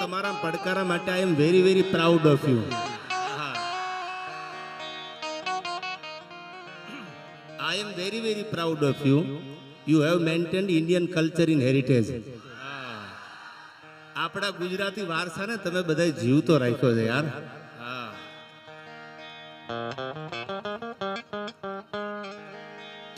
તમારા પડકારા માટે I am very very proud of you. I am very very proud of you. You have maintained Indian culture in heritage. આપણા ગુજરાતી વારસાને તમે બધા જીવતો રાખ્યો છે યાર.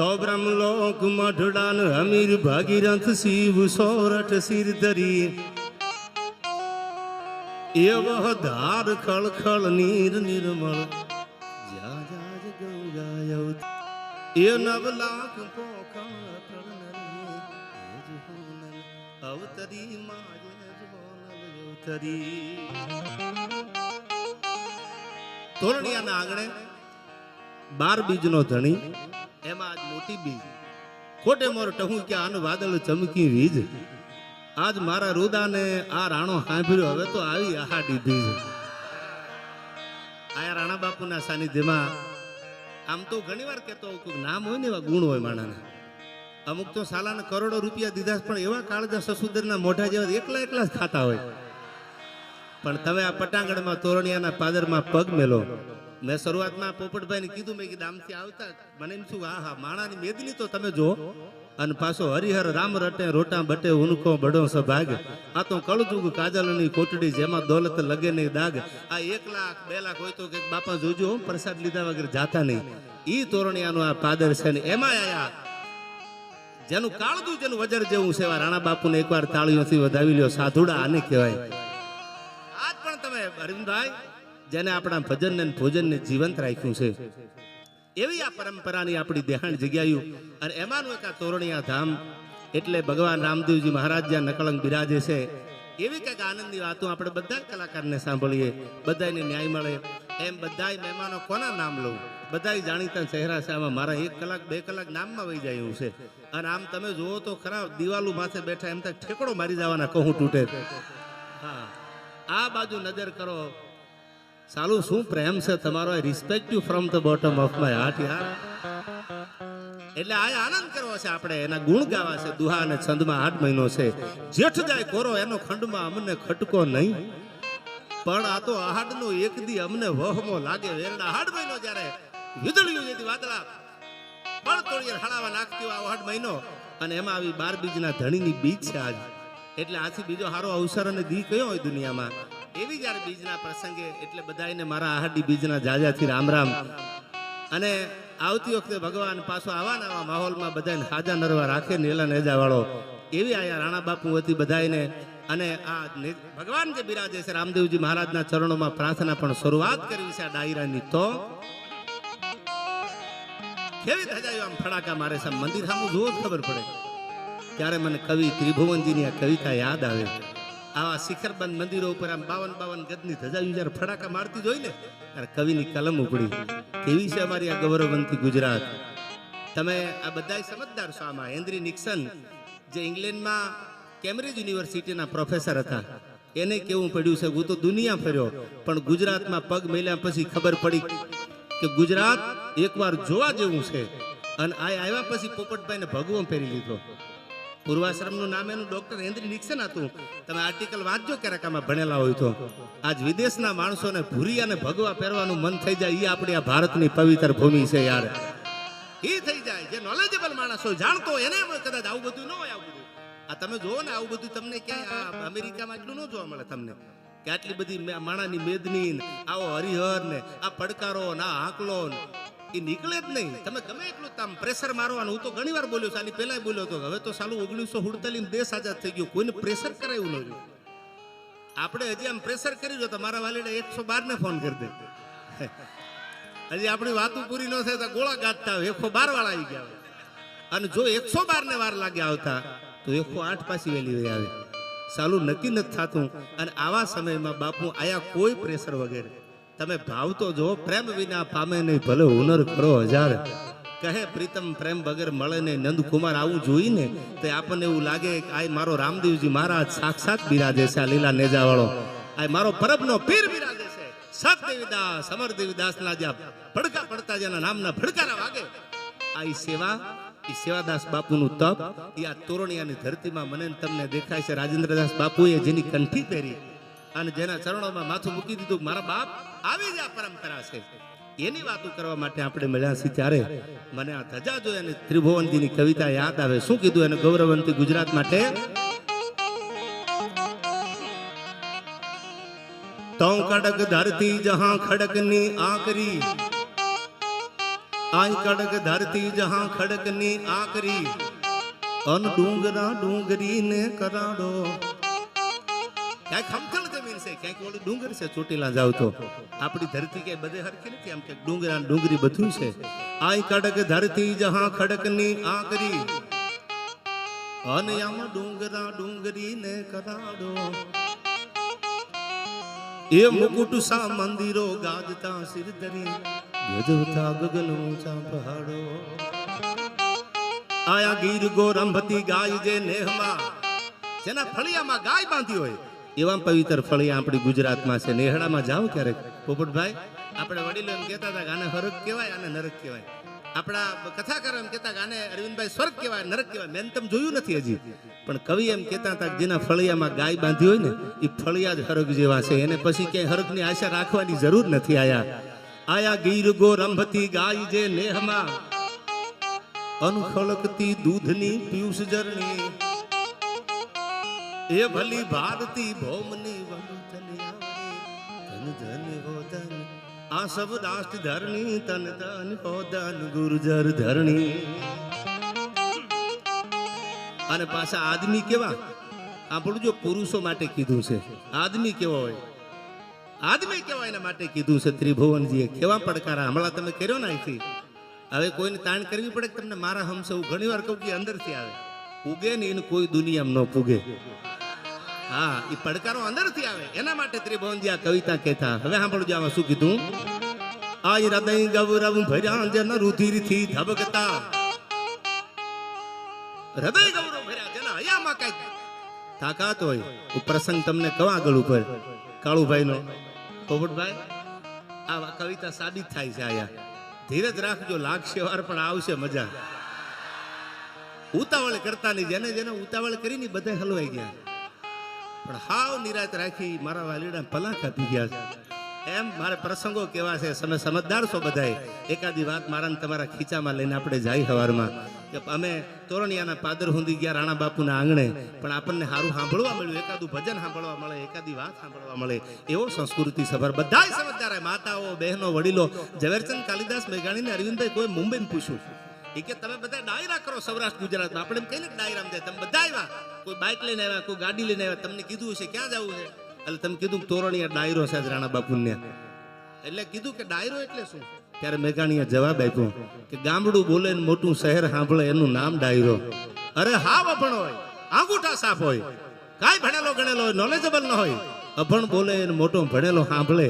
તો બ્રહ્મલોક મઢડાન અમીર ભાગીરથ શિવ સોરઠ સિર ધરી એવ ધાર ખળખળ નીર નિર્મળ જ્યાં જાજ ગંગા એ નવ લાખ અવતરી તોરણિયાના આંગણે 12 બીજનો ધણી, એમાં આજ મોટી બીજ ખોટે મોર ટહું કે આનું વાદળ ચમકી વીજ. આજ મારા રુદાને આ રાણો સાંભળ્યો, હવે તો આવી આહાડી બીજ. આયા રાણા બાપુના સાનિધ્યમાં આમ તો ઘણી વાર કહેતો કોઈ નામ હોય ને એવા ગુણ હોય માણાના. અમુક તો સાલાને કરોડો રૂપિયા દીધા પણ એવા કાળજા સસુદરના મોઢા જેવા એકલા એકલા જ ખાતા હોય. પણ તમે આ પટાંગણમાં તોરણિયાના પાદરમાં પગ મેલો. મેં શરૂઆતમાં પોપટભાઈને કીધું, મેં કીધું આમથી આવતા મને એમ શું, હા માણાની મેદની તો તમે જો. અને પાછો હરિહર રામ રટે રોટા બટે ઉનકો બડો સભાગ. આ તો કળજુગ કાજલની કોટડી જેમાં દોલત લગે નહીં દાગ. આ 1 લાખ 2 લાખ હોય તો કે બાપા જોજો પ્રસાદ લીધા વગર જાતા નહીં. ઈ તોરણિયાનું આ પાદર છે ને એમાં આયા જેનું કાળજું જેનું વજર જેવું છે. રાણા બાપુને એકવાર તાળીઓથી વધાવી લ્યો. સાધુડા આને કહેવાય. આજ પણ તમે અરવિંદભાઈ જેને આપણા ભજન ને ભોજન ને જીવંત રાખ્યું છે, એવી આ પરંપરાની આપણી દેહાણ જગ્યાયું. અને એમાંનું એક આ તોરણિયા ધામ એટલે ભગવાન રામદેવજી મહારાજ જ્યાં નકળંગ બિરાજે છે. એવી કંઈક આનંદની વાતો આપણે બધા કલાકારને સાંભળીએ, બધાને ન્યાય મળે. એમ બધા મહેમાનો કોના નામ લઉં, બધા જાણીતા ચહેરા છે. આમાં મારા 1 કલાક 2 કલાક નામમાં વહી જાય એવું છે. અને આમ તમે જુઓ તો ખરા, દિવાલો માથે બેઠા એમ થાય ઠેકડો મારી જવાના કહું તૂટે. હા, આ બાજુ નજર કરો, સાલું શું પ્રેમ છે તમારો. આઈ respect you from the bottom of my heart યાર. એટલે આ આનંદ કરવો છે આપણે, એના ગુણ ગાવા છે. દુહા અને છંદમાં 8 મહિનો છે. જેઠ જાય કોરો એનો ખંડમાં અમને ખટકો નહીં, પણ આ તો આહાડનો એક દી અમને વહમો લાગે. વેરડા 8 મહિનો જ્યારે વીજળીઓ જેથી વાદળા પણ તોડીએ હળાવા નાખતી આ 8 મહિનો. અને એમાં આવી 12 બીજના ધણીની બીજ છે આજ. એટલે આથી બીજો સારો અવસર અને દી કયો હોય દુનિયામાં. એવી જ્યારે બીજના પ્રસંગે એટલે બધાને મારા આહાડી બીજના જાજાથી રામ રામ. અને આવતી વખતે ભગવાન પાછો આવા નવા માહોલમાં બધાને હાજા નરવા રાખે નેલા નેજા વાળો. એવી આયા રાણા બાપુ હતી બધાને. અને આ ભગવાન જે બિરાજે છે રામદેવજી મહારાજના ચરણોમાં પ્રાર્થના પણ શરૂઆત કરવી છે આ ડાયરાની. તો કેવી ધજાયો આમ ફડાકા મારે છે. મંદિર સામું જુઓ ખબર પડે. ત્યારે મને કવિ ત્રિભુવનજીની આ કવિતા યાદ આવે. આવા શિખરબંધ મંદિરો ઉપર આમ 52 ગજની ધજાયું જ્યારે ફડાકા મારતી જોઈ ને ત્યારે કવિની કલમ ઉપડી. કેવી છે અમારી આ ગૌરવવંતી ગુજરાત. તમે આ બધા સમજદાર છો આમાં. હેનરી નિક્સન જે ઇંગ્લેન્ડમાં કેમ્બ્રિજ યુનિવર્સિટીના પ્રોફેસર હતા, એને કેવું પડ્યું છે, હું તો દુનિયા ફર્યો પણ ગુજરાતમાં પગ મેલ્યા પછી ખબર પડી કે ગુજરાત એકવાર જોવા જેવું છે. અને આ આવ્યા પછી પોપટભાઈને ભગવો પહેરી લીધો. પૂર્વાશ્રમનું નામ એનું ડોક્ટર હેનરી નિક્સન હતું. તમે આર્ટિકલ વાંચજો ક્યારેક આમાં ભણેલા હોય તો. આજ વિદેશના માણસોને ભૂરી અને ભગવા પહેરવાનું મન થઈ જાય. એ આપણી આ ભારતની પવિત્ર ભૂમિ છે યાર. એ થઈ જાય જે નોલેજેબલ માણસ હોય, જાણતો હોય, એને કદાચ આવું બધું ન હોય. આવું બધું આ તમે જોવો ને, આવું બધું તમને ક્યાંય અમેરિકામાં એટલું ન જોવા મળે તમને, કે આટલી બધી માણાની મેદની, આવો હરિહર ને આ પડકારો ના આંકલો એ નીકળે જ નહીં. તમે ગમે એટલું આમ પ્રેશર મારવાનું. હું તો ઘણી વાર બોલ્યો છું, આની પહેલા બોલ્યો હતો. હવે તો સાલું 1947 દેશ આઝાદ થઈ ગયો, કોઈને પ્રેશર કરાયું ન રહ્યું. આપણે હજી આમ પ્રેશર કર્યું છે તો મારા વાલીને 112 ને ફોન કરી દે. હજી આપણી વાતો પૂરી ન થાય તો ગોળા ગાંઠતા હોય. 112 વાળા આવી ગયા હોય. અને જો 112 ને વાર લાગે આવતા તો 108 પાછી વેલી હોય આવે. સાલું નક્કી નથી થતું. અને આવા સમયમાં બાપુ આયા કોઈ પ્રેશર વગેરે. તમે ભાવ તો જો, પ્રેમ વિના પામે નહીં ભલે હુનર કરો 1000. કહે પ્રીતમ પ્રેમ વગર મળે નહીં. નંદકુમાર આવું જોઈને તો આપણને એવું લાગે કે આ મારો રામદેવજી મહારાજ સાક્ષાત બિરાજે છે. આ લીલા નેજા વાળો આ મારો પરબનો પીર બિરાજે છે. સતદેવીદાસ અમરદેવીદાસના જ્યાં ભડકા પડતા જેના નામના ભડકારા વાગે. આ સેવા, એ સેવાદાસ બાપુનું તપ, એ આ તોરણિયાની ધરતીમાં મને તમને દેખાય છે. રાજેન્દ્રદાસ બાપુએ જેની કંઠી પહેરી અને જેના ચરણોમાં માથું મૂકી દીધું મારા બાપ આવી જ આ પરંપરા છે એની વાતો કરવા માટે આપણે મળ્યા છીએ ત્યારે મને આ ધજા જોઈ અને ત્રિભુવનજીની કવિતા યાદ આવે. શું કીધું એને ગૌરવંતી ગુજરાત માટે? તો કડક ધરતી જહાં ખડકની આકરી, આઈ કડક ધરતી જહાં ખડકની આકરી, અન ડુંગરા ડુંગરી ને કરાડો. ક્યાંક ખમખલ જમીન છે, ક્યાંક ઓલું ડુંગર છે, ચોટીલા જાવ તો આપણી ધરતી ક્યાંય બધે હરખી નથી, આમ કે ડુંગરા ડુંગરી બધું છે. આઈ કડક ધરતી જહાં ખડકની આકરી, અન આમ ડુંગરા ડુંગરી ને કરાડો. એ મુકુટ સા મંદિરો ગાજતા સિર ધરી, ગજવતા ગગન ઊંચા પહાડો. આયા ગીર ગોરંભતી ગાય જે નેહમાં, જેના ફળિયામાં ગાય બાંધી હોય એવા પવિત્ર ફળિયા આપણી ગુજરાતમાં છે. નેહડામાં જાઓ ક્યારેક પોપટભાઈ, આપણે વડીલો એમ કહેતા હતા કે આને હરક કહેવાય, આને નરક કહેવાય. આપણા કથાકારો એમ કહેતા કે આને અરવિંદભાઈ સ્વર્ગ કહેવાય, નરક કહેવાય. મેં તમ જોયું નથી હજી, પણ કવિ એમ કહેતા હતા કે જેના ફળિયામાં ગાય બાંધી હોય ને એ ફળિયા જ હરક જેવા છે, એને પછી ક્યાંય હરકની આશા રાખવાની જરૂર નથી. આયા ગીર ગોરંભતી ગાય જે નેહમાં, અનખળકતી દૂધની પિયુષ જરણી, એ ભલી ભારતી ભૌમની વંદની આવડી, ધન ધન હો ધન આ સબ રાષ્ટ્ર ધરણી, તન ધન હો ધન ગુર્જર ધરણી. અને પાછા આદમી કેવા, આપણું જો પુરુષો માટે કીધું છે, આદમી કેવો હોય, આદમી કેવા એના માટે કીધું છે ત્રિભુવનજીએ. કેવા પડકારા હમણાં તમે કર્યો ને અહીંથી. હવે કોઈને તાણ કરવી પડે કે તમને મારા હમસે, હું ઘણી વાર કહું કે અંદરથી આવે, ઉગે ને એને કોઈ દુનિયામાં ન પૂગે. હા, એ પડકારો અંદરથી આવે, એના માટે ત્રિભુવનજી આ કવિતા કહેતા. હવે સાંભળજો આમાં શું કીધું? આ હૃદય ગૌરવ ભર્યા જન રુધિરથી ધબકતા, હૃદય ગૌરવ ભર્યા જેના હયામાં કઈ તાકાત હોય. હું પ્રસંગ તમને કહું આગળ ઉપર કાળુભાઈ નો, પોપટભાઈ આ કવિતા સાબિત થાય છે. આયા ધીરજ રાખજો, લાગશે વાર પણ આવશે મજા. ઉતાવળ કરતા નહીં, જેને જેને ઉતાવળ કરીને બધા હલવાઈ ગયા, પણ હાવ નિરાત રાખી મારા વાલીડા પલાખા પી ગયા છે. એમ મારે પ્રસંગો કેવા છે, તમે સમજદાર છો બધાય. એકાદી વાત મારા ને તમારા ખીચામાં લઈને આપણે જાય સવારમાં કે અમે તોરણિયાના પાદર સુધી ગયા રાણા બાપુના આંગણે, પણ આપણને સારું સાંભળવા મળ્યું, એકાદું ભજન સાંભળવા મળે, એકાદી વાત સાંભળવા મળે, એવો સંસ્કૃતિ સભર બધાય સમજદાર, માતાઓ બહેનો વડીલો. ઝવેરચંદ કાલિદાસ મેઘાણી ને અરવિંદભાઈ કોઈ મુંબઈ પૂછ્યું એ કે તમે બધા ડાયરા કરો સૌરાષ્ટ્ર ગુજરાતમાં. આપણે એમ કહીને ડાયરામાં જાય, તમે બધા આવ્યા, કોઈ બાઇક લઈને આવ્યા, કોઈ ગાડી લઈને આવ્યા, તમને કીધું છે ક્યાં જવું છે, એટલે તમે કીધું તોરણિયા ડાયરો છે રાણા બાપુને. એટલે કીધું કે ડાયરો એટલે શું? ત્યારે મેઘાણીએ જવાબ આપ્યો કે ગામડું બોલે ને મોટું શહેર સાંભળે એનું નામ ડાયરો. અરે હા, અભણ હોય, આંગૂઠા સાફ હોય, કાંઈ ભણેલો ગણેલો હોય, નોલેજેબલ ન હોય, અભણ બોલે ને મોટો ભણેલો સાંભળે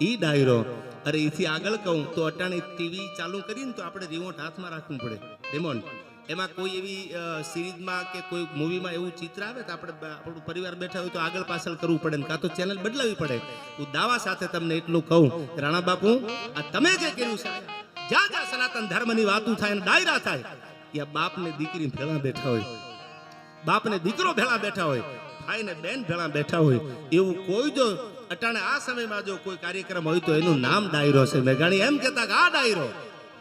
ઈ ડાયરો. અરે એથી આગળ કહું તો અટાણે ટીવી ચાલુ કરીને તો આપણે રિમોટ હાથમાં રાખવું પડે, રિમોટ. એમાં કોઈ એવી સિરીઝમાં કે કોઈ મૂવીમાં એવું ચિત્ર આવે તો આપણે આપણું પરિવાર બેઠા હોય તો આગળ પાછળ કરવું પડે, કાં તો ચેનલ બદલાવી પડે. હું દાવા સાથે તમને એટલું કહું, રાણા બાપુ આ તમે જે કર્યું છે, જ્યાં જ્યાં સનાતન ધર્મની વાતું થાય અને ડાયરા થાય, ત્યાં બાપ ને દીકરી ભેળા બેઠા હોય, બાપ ને દીકરો ભેળા બેઠા હોય, ભાઈ ને બેન ભેળા બેઠા હોય, એવું કોઈ જો અટાણે આ સમયમાં જો કોઈ કાર્યક્રમ હોય તો એનું નામ ડાયરો છે. મેઘાણી એમ કહેતા કે આ ડાયરો,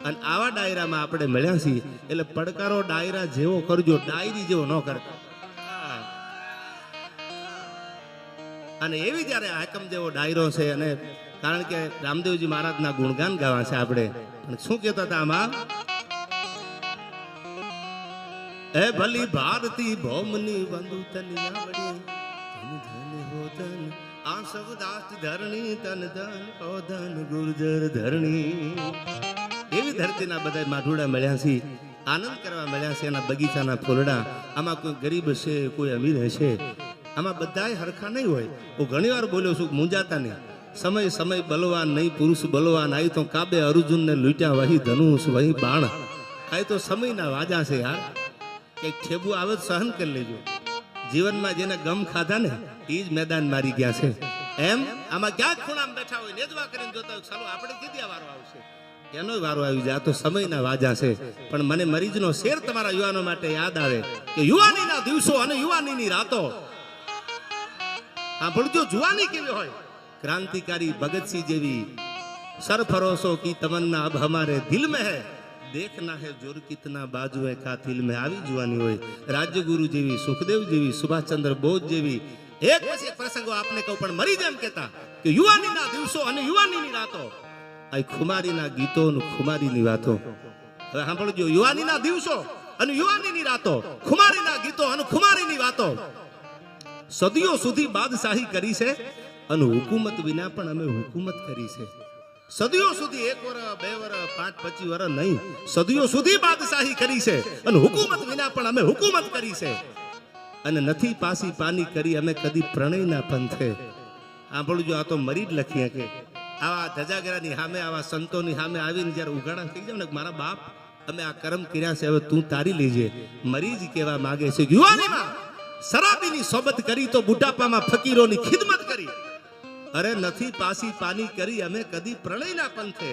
અને આવા ડાયરામાં આપણે મળ્યા છીએ. એટલે પડકારો ડાયરા જેવો કરજો, ડાયરી જેવો ન કરતા. અને એવી જયારે હાકમ જેવો ડાયરો છે, અને કારણ કે રામદેવજી મહારાજના ગુણગાન ગાવા છે આપણે, પણ શું કહેતા હતા આમાં? એ ભલી ભારતી ભૌમની વંદુતની આવડી, ધન ધન હો ધન આ સબ દાસ્ત ધરણી, તન ધન હો ધન ગુર્જર ધરણી. એવી ધરતીના બધા માઠુડા મળ્યા છે, આનંદ કરવા મળ્યા છે. એના બગીચાના ફૂલડા, આમાં કોઈ ગરીબ હશે, કોઈ અમીર હશે, આમાં બધાય હરખા નહીં હોય. હું ઘણી વાર બોલ્યો છું, મૂંઝાતા નહીં. સમય સમય બલવાન નહીં, પુરુષ બલવાન. આઈ તો કાબે અર્જુનને લૂંટ્યા વહી ધનુષ વહી બાણ. આઈ તો સમયના વાજા છે યાર. કંઈક ઠેબુ આવે તો સહન કરી લેજો. જીવનમાં જેને ગમ ખાધા ને એ જ મેદાન મારી ગયા છે. એમ આમાં ક્યાંક ખૂણામાં બેઠા હોય, નેજવા કરીને જોતા હોય, ચાલો આપણે કીધી વારો આવશે, એનો વારો આવી જાય. આ તો સમયના વાજા છે. પણ મને મરીજનો શેર તમારા યુવાનો માટે યાદ આવે કે યુવાનીના દિવસો અને યુવાનીની રાતો, હા ભણજો જુવાની કેવી હોય, क्रांतिकारी भगत सिंह जेवी सरफरोशों की तमन्ना अब हमारे दिल में है, देखना है जोर कितना बाजू है कातिल में, આવી જુવાની હોય। રાજ્યગુરુ જેવી, સુખદેવ જેવી, સુભાષચંદ્ર બોઝ જેવી એક પછી એક પ્રસંગો આપને કહું પણ મરી જેમ કહેતા કે યુવાનીના દિવસો અને યુવાનીની રાતો, આ ખુમારીના ગીતો અને ખુમારીની વાતો। હવે સાંભળજો, યુવાનીના દિવસો અને યુવાનીની રાતો, ખુમારીના ગીતો અને ખુમારીની વાતો, સદીઓ સુધી બાદશાહી કરી છે અને હુકુમત વિના પણ અમે હુકુમત કરી છે। સદીઓ સુધી 1 વર્ષ 2 વર્ષ 5 25 વર્ષ નહીં, સદીઓ સુધી બાદશાહી કરી છે અને હુકુમત વિના પણ અમે હુકુમત કરી છે। અને નથી પાસી પાની કરી અમે કદી પ્રણયના પંથે। સાંભળજો, આ તો મરી જ લખીએ કે આવા ધજાગરાની સામે, આવા સંતોની સામે આવીને જ્યારે ઉઘાડા થઈ જાવ ને, મારા બાપ અમે આ કર્મ કર્યા છે, હવે તું તારી લેજે। મરી જ કહેવા માંગે છે, યુવાનીમાં શરાબીની સોબત કરી તો બુઢાપામાં ફકીરોની ખિદમત કરી, અરે નથી પાસી પાની કરી અમે કદી પ્રણયના પંથે।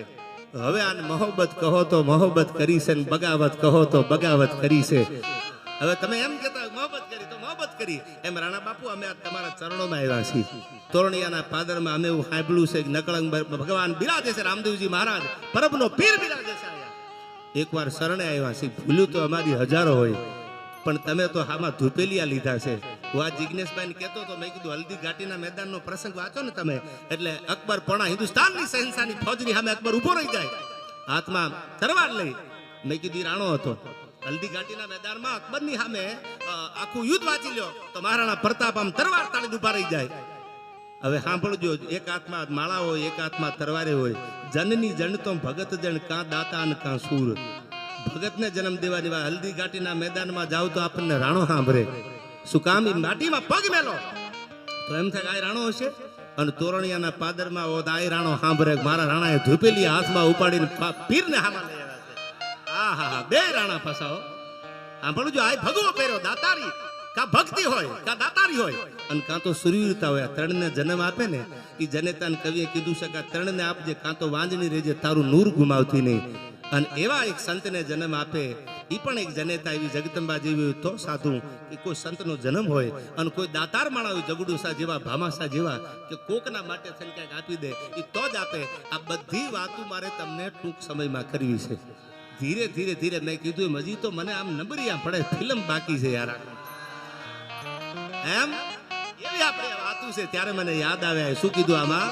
હવે આને મોહબ્બત કહો તો મોહબ્બત કરી છે, બગાવત કહો તો બગાવત કરી છે। હવે તમે એમ કહેતા મોહબ્બત કરી તો મોહબ્બત કરી, એમ રાણા બાપુ અમે આ તમારા ચરણોમાં આવ્યા છીએ। તોરણિયાના પાદરમાં અમે એવું સાંભળ્યું છે કે નકળંગ ભગવાન બિરાજે છે, રામદેવજી મહારાજ પરબનો પીર બિરાજે છે। એકવાર શરણે આવ્યા છે, ભૂલ્યું તો અમારી હજારો હોય, પણ તમે તો આમાં ધૂપેલિયા લીધા છે। હું આ જિજ્ઞેશભાઈને કહેતો તો, મેં કીધું હલ્દી ઘાટીના મેદાનનો પ્રસંગ વાંચો ને તમે, એટલે અકબર પણ હિન્દુસ્તાનની શહેનશાહની ફૌજની સામે અકબર ઉભો રહી જાય, હાથમાં તરવાર લઈ। મેં કીધું રાણો હતો, હલ્દી ઘાટીના મેદાનમાં અકબરની સામે આખું યુદ્ધ વાંચી લ્યો તો મહારાણા પ્રતાપ આમ તરવાર તાળી ઉભા રહી જાય। હવે સાંભળજો, એક હાથમાં માળા હોય, એક હાથમાં તરવારે હોય, જનની જન તો ભગત જન કાં દાતા અને કાં સૂર। ભગતને જન્મ દેવાની વાત, હલ્દી ઘાટીના મેદાનમાં જાવ તો આપણને રાણો સાંભળે, શું કામ? માટીમાં પગ મેલો તો એમ થાય આ રાણો હશે, અને તોરણિયાના પાદરમાં આ રાણો સાંભળે, મારા રાણાએ ધૂપેલી હાથમાં ઉપાડીને પીરને હામાં લઈ આવ્યા છે। હા હા હા, બે રાણા ફસાવો। સાંભળજો, આ ભગવો પહેર્યો, દાતારી કા ભક્તિ હોય કા દાતારી હોય, અને કાં તો સુરવીરતા હોય। આ ત્રણને જન્મ આપે ને, એ જનેતાને કવિએ કીધું છે કે ત્રણને આપજે, કાં તો વાંજણી રહેજે, તારું નૂર ગુમાવતી નહીં। અને એવા એક સંતને જન્મ આપે, એ પણ એક જનેતા, એવી જગદંબા જેવી હોય તો સાધુ, કે કોઈ સંતનો જન્મ હોય અને કોઈ દાતાર માણા હોય, જગડુસા જેવા, ભામાસા જેવા, કે કોકના માટે થઈને ક્યાંક આપી દે, એ તો જ આપે। આ બધી વાતો મારે તમને ટૂંક સમયમાં કરવી છે। ધીરે ધીરે ધીરે મેં કીધું હજી તો મને આમ નંબરિયા પડે, ફિલ્મ બાકી છે યાર, એમ એવી આપણે વાતું છે। ત્યારે મને યાદ આવે, શું કીધું આમાં?